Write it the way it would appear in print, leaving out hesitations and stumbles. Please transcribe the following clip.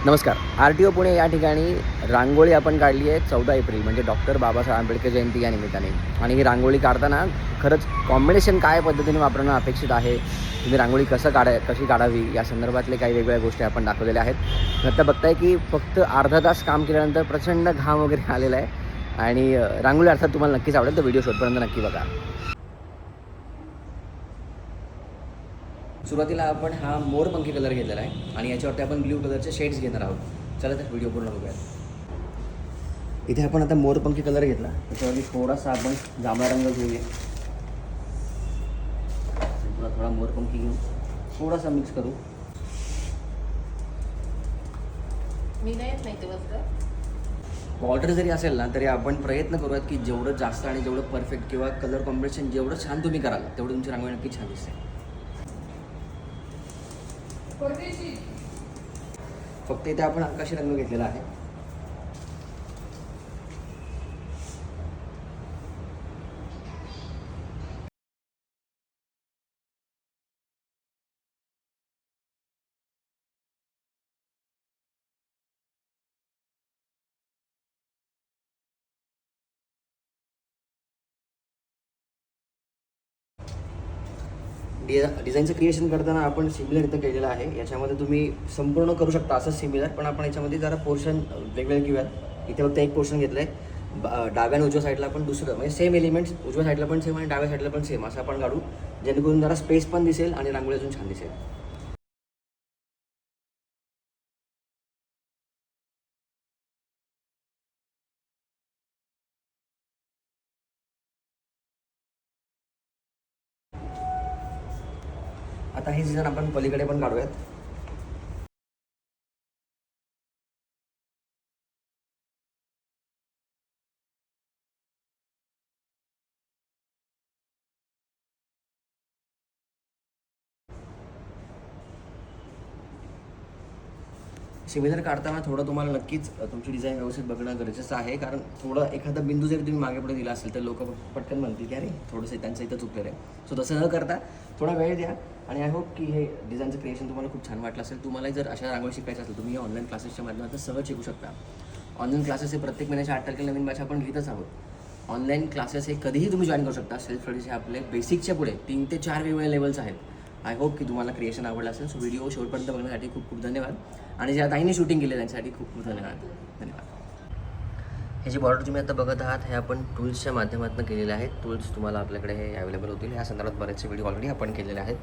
नमस्कार. RTO पुणे या ठिकाणी रांगोळी आपण काढली आहे 14 एप्रिल म्हणजे डॉक्टर बाबासाहेब आंबेडकर जयंती या निमित्ताने. आणि ही रांगोळी काढताना खरंच कॉम्बिनेशन काय पद्धतीने वापरणं अपेक्षित आहे, तुम्ही रांगोळी कशी काढावी या संदर्भातले काही वेगवेगळ्या गोष्टी आपण दाखवलेल्या आहेत. आता बघताय की फक्त अर्धा तास काम केल्यानंतर प्रचंड घाम वगैरे आलेला आहे आणि रांगोळी अर्थात तुम्हाला नक्कीच आवडेल, तर व्हिडिओ शेवटपर्यंत नक्की बघा. सुरुवातीला आपण हा मोरपंखी कलर घेतलेला आहे आणि याच्यावरती आपण ब्ल्यू कलरचे शेड्स घेणार आहोत. चला तर व्हिडिओ पूर्ण बघूयात. इथे आपण आता मोरपंखी कलर घेतला, त्याच्यावरती थोडासा आपण जांभळा रंग घेऊया. थोडा मोरपंखी घेऊन थोडासा मिक्स करू. मी नाही ते वस्त्र बॉर्डर जरी असेल ना तरी आपण प्रयत्न करूयात की जेवढं जास्त आणि जेवढं परफेक्ट किंवा कलर कॉम्बिनेशन जेवढं छान तुम्ही कराल तेवढं तुमची रांगोळी नक्की छान दिसते. फक्त इथे आपण आकाशी रंग घेतलेला आहे. डिझाईनचं क्रिएशन करताना आपण सिमिलर इथं केलेलं आहे. याच्यामध्ये तुम्ही संपूर्ण करू शकता असं सिमिलर, पण आपण याच्यामध्ये जरा पोर्शन वेगवेगळे घेऊयात. इथे फक्त एक पोर्शन घेतलं आहे, डाव्या आणि उजव्या साईडला पण दुसरं, म्हणजे सेम एलिमेंट्स उजव्या साईडला पण सेम आणि डाव्या साईडला पण सेम असं आपण काढू, जेणेकरून जरा स्पेस पण दिसेल आणि रांगोळी अजून छान दिसेल. आता हे डिझाईन आपण पलीकडे पण काढूयात. सिमिलर काढताना थोडं तुम्हाला नक्कीच तुमची डिझाईन व्यवस्थित बघणं गरजेचं आहे, कारण थोडं एखादा बिंदू जरी तुम्ही मागे पुढे दिला असेल तर लोक पटकन म्हणतील की अरे थोडंसं त्यांचं इथं चुकलेलं आहे. सो तसं न करता थोडा वेळ द्या आणि आय होप की हे डिझाईनचं क्रिएशन तुम्हाला खूप छान वाटलं असेल. तुम्हाला जर अशा रांगोळी शिकायचं असेल तुम्ही ऑनलाईन क्लासेसच्या माध्यमातून सहज शिकू शकता. ऑनलाईन क्लासेस हे प्रत्येक महिन्याच्या 8 तारखेला नवीन बॅच आपण घेतच आहोत. ऑनलाईन क्लासेस हे कधीही तुम्ही जॉईन करू शकता. सेल्फ स्टडीचे आपले बेसिकच्या पुढे 3 ते 4 वेगवेगळे लेवल्स आहेत. आय होप की तुम्हाला क्रिएशन आवडलं असेल. सो व्हिडिओ शेवटपर्यंत बघण्यासाठी खूप खूप धन्यवाद आणि ज्या ताईने शूटिंग केलं त्यांच्यासाठी खूप खूप धन्यवाद. हे जे बॉर्डर तुम्ही आता बघत आहात हे आपण टूल्सच्या माध्यमातून केलेले आहेत. टूल्स तुम्हाला आपल्याकडे हे अवेलेबल होतील. या संदर्भात बरेचसे व्हिडिओ ऑलरेडी आपण केलेले आहेत.